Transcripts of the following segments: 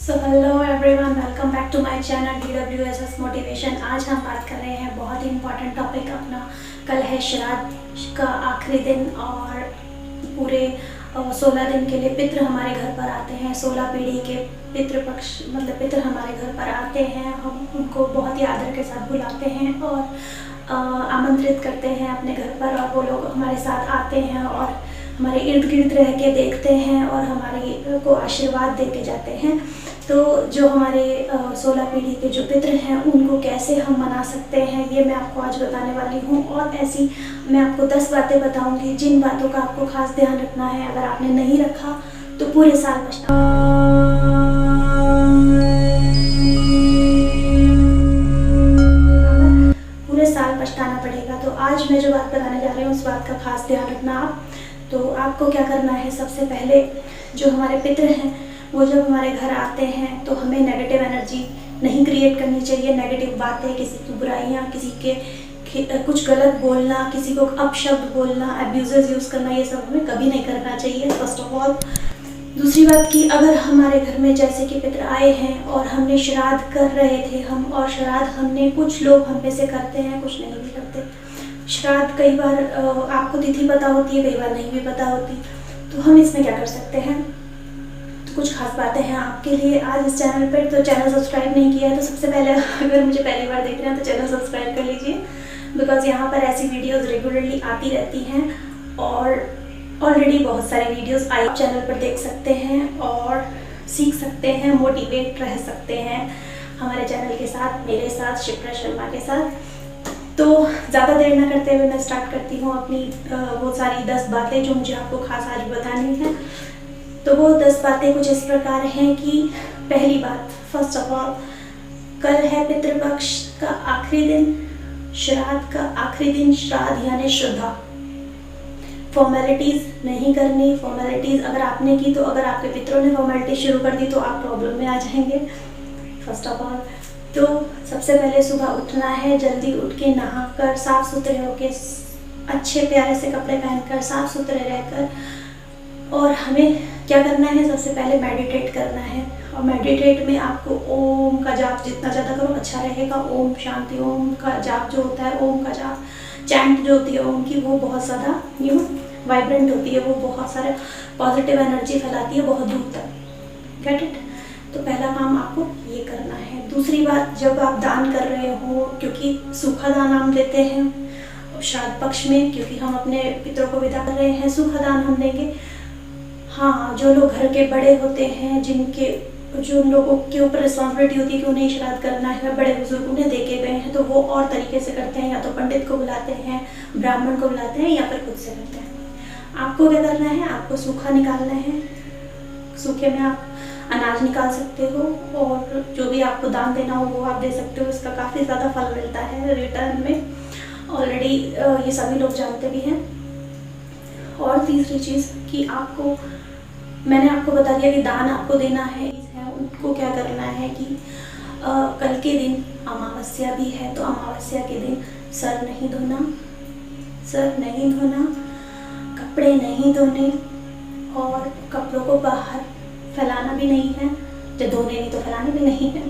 So hello everyone, welcome back to my channel DWSS motivation. आज हम बात कर रहे हैं बहुत ही इम्पोर्टेंट टॉपिक अपना। कल है श्राद्ध का आखिरी दिन और पूरे 16 दिन के लिए पितृ हमारे घर पर आते हैं। 16 पीढ़ी के पितृपक्ष मतलब पितृ हमारे घर पर आते हैं। हम उनको बहुत ही आदर के साथ बुलाते हैं और आमंत्रित करते हैं अपने घर पर, और वो लोग हमारे साथ आते हैं और हमारे इर्द गिर्द रह के देखते हैं और हमारे को आशीर्वाद दे के जाते हैं। तो जो हमारे 16 पीढ़ी के जो पितृ हैं उनको कैसे हम मना सकते हैं, ये मैं आपको आज बताने वाली हूँ। और ऐसी मैं आपको 10 बातें बताऊँगी जिन बातों का आपको खास ध्यान रखना है। अगर आपने नहीं रखा तो पूरे साल पछताना पड़ेगा। तो आज मैं जो बात बताने जा रही हूँ उस बात का खास ध्यान रखना आप। तो आपको क्या करना है, सबसे पहले जो हमारे पितृ हैं वो जब हमारे घर आते हैं तो हमें नेगेटिव एनर्जी नहीं क्रिएट करनी चाहिए। नेगेटिव बातें, किसी की बुराइयाँ, किसी के कुछ गलत बोलना, किसी को अपशब्द बोलना, एब्यूजेस यूज़ करना, ये सब हमें कभी नहीं करना चाहिए, फर्स्ट ऑफ ऑल। दूसरी बात कि अगर हमारे घर में जैसे कि पितृ आए हैं और हमने श्राद्ध कर रहे थे और श्राद्ध हमने, कुछ लोग हम में से करते हैं, कुछ नहीं भी करते। श्राद्ध कई बार आपको तिथि पता होती है, कई बार नहीं भी पता होती। तो हम इसमें क्या कर सकते हैं, तो कुछ खास बातें हैं आपके लिए आज इस चैनल पर। तो चैनल सब्सक्राइब नहीं किया है तो सबसे पहले अगर मुझे पहली बार देख रहे हैं तो चैनल सब्सक्राइब कर लीजिए, बिकॉज यहाँ पर ऐसी वीडियोस रेगुलरली आती रहती हैं और ऑलरेडी बहुत सारे वीडियोस आप चैनल पर देख सकते हैं और सीख सकते हैं, मोटिवेट रह सकते हैं हमारे चैनल के साथ, मेरे साथ, शिप्रा शर्मा के साथ। तो ज़्यादा देर ना करते हुए मैं स्टार्ट करती हूँ अपनी वो सारी 10 बातें जो मुझे आपको खास आज बतानी है। तो वो 10 बातें कुछ इस प्रकार हैं कि पहली बात, फर्स्ट ऑफ ऑल, कल है पितृपक्ष का आखिरी दिन, श्राद्ध का आखिरी दिन। श्राद्ध यानी श्रद्धा, फॉर्मेलिटीज़ नहीं करनी। फॉर्मेलिटीज़ अगर आपने की तो, अगर आपके पितरों ने फॉर्मेलिटी शुरू कर दी तो आप प्रॉब्लम में आ जाएंगे, फर्स्ट ऑफ ऑल। तो सबसे पहले सुबह उठना है, जल्दी उठ के नहाकर, साफ़ सुथरे होके, अच्छे प्यारे से कपड़े पहनकर, साफ़ सुथरे रहकर, और हमें क्या करना है, सबसे पहले मेडिटेट करना है। और मेडिटेट में आपको ओम का जाप जितना ज़्यादा करो अच्छा रहेगा। ओम शांति, ओम का जाप जो होता है, ओम का जाप चैंट जो होती है ओम की, वो बहुत ज़्यादा वाइब्रेंट होती है, वो बहुत सारे पॉजिटिव एनर्जी फैलाती है बहुत दूर तक। Get it? तो पहला काम आपको ये करना है। दूसरी बात, जब आप दान कर रहे हो, क्योंकि सूखा दान हम देते हैं श्राद्ध पक्ष में, क्योंकि हम अपने पितरों को विदा कर रहे हैं, सूखा दान हम देंगे। हाँ, जो लोग घर के बड़े होते हैं, जो लोगों के ऊपर रिस्पॉन्सिबिलिटी होती है कि उन्हें श्राद्ध करना है, बड़े बुजुर्ग उन्हें दे के गए हैं, तो वो और तरीके से करते हैं, या तो पंडित को बुलाते हैं, ब्राह्मण को बुलाते हैं, या फिर खुद से करते हैं। आपको क्या करना है, आपको सूखा निकालना है। सूखे में आप अनाज निकाल सकते हो और जो भी आपको दान देना हो वो आप दे सकते हो। इसका काफ़ी ज़्यादा फल मिलता है रिटर्न में, ऑलरेडी ये सभी लोग जानते भी हैं। और तीसरी चीज़ कि आपको, मैंने आपको बता दिया कि दान आपको देना है, उनको क्या करना है कि कल के दिन अमावस्या भी है, तो अमावस्या के दिन सर नहीं धोना, कपड़े नहीं धोने, और कपड़ों को बाहर फैलाना भी नहीं है। जब धोने नहीं तो फैलाने भी नहीं है,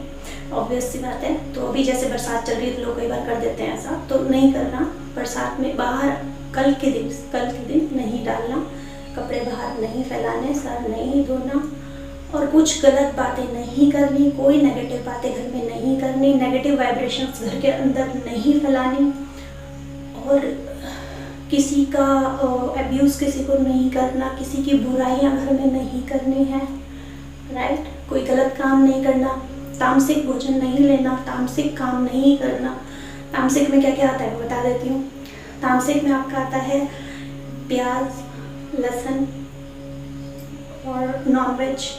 ऑब्वियस सी बात है। तो अभी जैसे बरसात चल रही है तो लोग कई बार कर देते हैं ऐसा, तो नहीं करना। बरसात में बाहर कल के दिन नहीं डालना, कपड़े बाहर नहीं फैलाने, सर नहीं धोना, और कुछ गलत बातें नहीं करनी, कोई नेगेटिव बातें घर में नहीं करनी, नेगेटिव वाइब्रेशंस घर के अंदर नहीं फैलानी, और किसी का अब्यूज़ किसी को नहीं करना, किसी की बुराइयां घर में नहीं करनी है, राइट? कोई गलत काम नहीं करना, तामसिक भोजन नहीं लेना, तामसिक काम नहीं करना। तामसिक में क्या क्या आता है बता देती हूँ। तामसिक में आपका आता है प्याज, लहसुन और नॉनवेज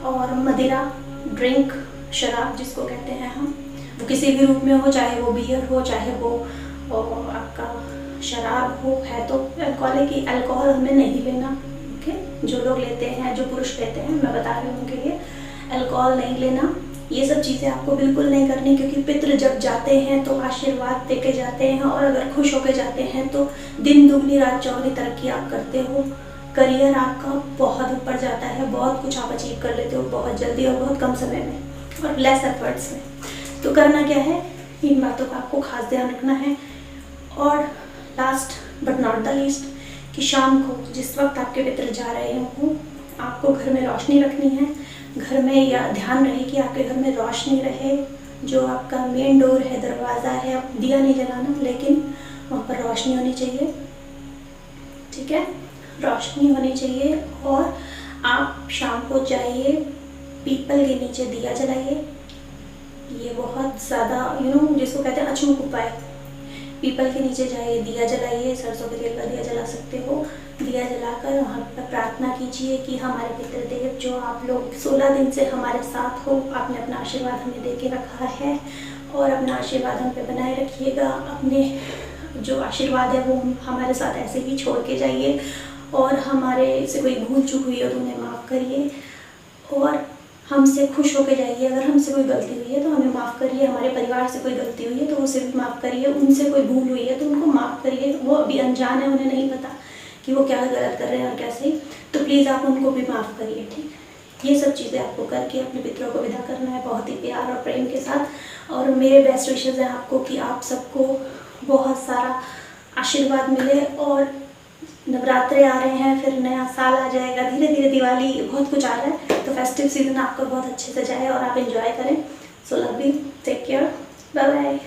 और मदिरा, ड्रिंक, शराब जिसको कहते हैं हम, वो किसी भी रूप में हो, चाहे वो बियर हो, चाहे वो आपका शराब हो, है तो अल्कोहल की, अल्कोहल हमें नहीं लेना। ओके, जो लोग लेते हैं, जो पुरुष लेते हैं, मैं बता रही हूँ उनके लिए, अल्कोहल नहीं लेना। ये सब चीज़ें आपको बिल्कुल नहीं करनी, क्योंकि पितृ जब जाते हैं तो आशीर्वाद दे के जाते हैं, और अगर खुश होके जाते हैं तो दिन दुगनी रात चौगनी तरक्की आप करते हो। करियर आपका बहुत ऊपर जाता है, बहुत कुछ आप अचीव कर लेते हो बहुत जल्दी और बहुत कम समय में और लेस एफर्ट्स में। तो करना क्या है, इन बातों का आपको खास ध्यान रखना है। और last but not the least, कि शाम को जिस वक्त आपके पितर जा रहे हों, आपको घर में रोशनी रखनी है। घर में या ध्यान रहे कि आपके घर में रोशनी रहे, जो आपका मेन डोर है, दरवाज़ा है, दिया नहीं जलाना, लेकिन वहाँ पर रोशनी होनी चाहिए। ठीक है, रोशनी होनी चाहिए। और आप शाम को जाइए, पीपल के नीचे दिया जलाइए। ये बहुत ज़्यादा जिसको कहते हैं अचूक उपाय। पीपल के नीचे जाइए, दिया जलाइए, सरसों के तेल का दिया जला सकते हो। दिया जलाकर वहाँ पर प्रार्थना कीजिए कि हमारे पितृदेव जो आप लोग 16 दिन से हमारे साथ हो, आपने अपना आशीर्वाद हमें दे के रखा है और अपना आशीर्वाद हम पे बनाए रखिएगा। अपने जो आशीर्वाद है वो हमारे साथ ऐसे ही छोड़ के जाइए, और हमारे से कोई भूल चूक हुई है तो उन्हें माफ़ करिए, और हमसे खुश होकर जाइए। अगर हमसे कोई गलती हुई है तो हमें माफ़ करिए, हमारे परिवार से कोई गलती हुई है तो उसे भी माफ़ करिए, उनसे कोई भूल हुई है तो उनको माफ़ करिए। वो अभी अनजान है, उन्हें नहीं पता कि वो क्या गलत कर रहे हैं और क्या सही, तो प्लीज़ आप उनको भी माफ़ करिए। ठीक, ये सब चीज़ें आपको करके अपने पितरों को विदा करना है बहुत ही प्यार और प्रेम के साथ। और मेरे बेस्ट विशेज़ हैं आपको कि आप सबको बहुत सारा आशीर्वाद मिले। और नवरात्रे आ रहे हैं, फिर नया साल आ जाएगा, धीरे धीरे दिवाली, बहुत कुछ आ रहा है, तो फेस्टिव सीजन आपका बहुत अच्छे से जाए और आप एंजॉय करें। So love you, take care, bye bye.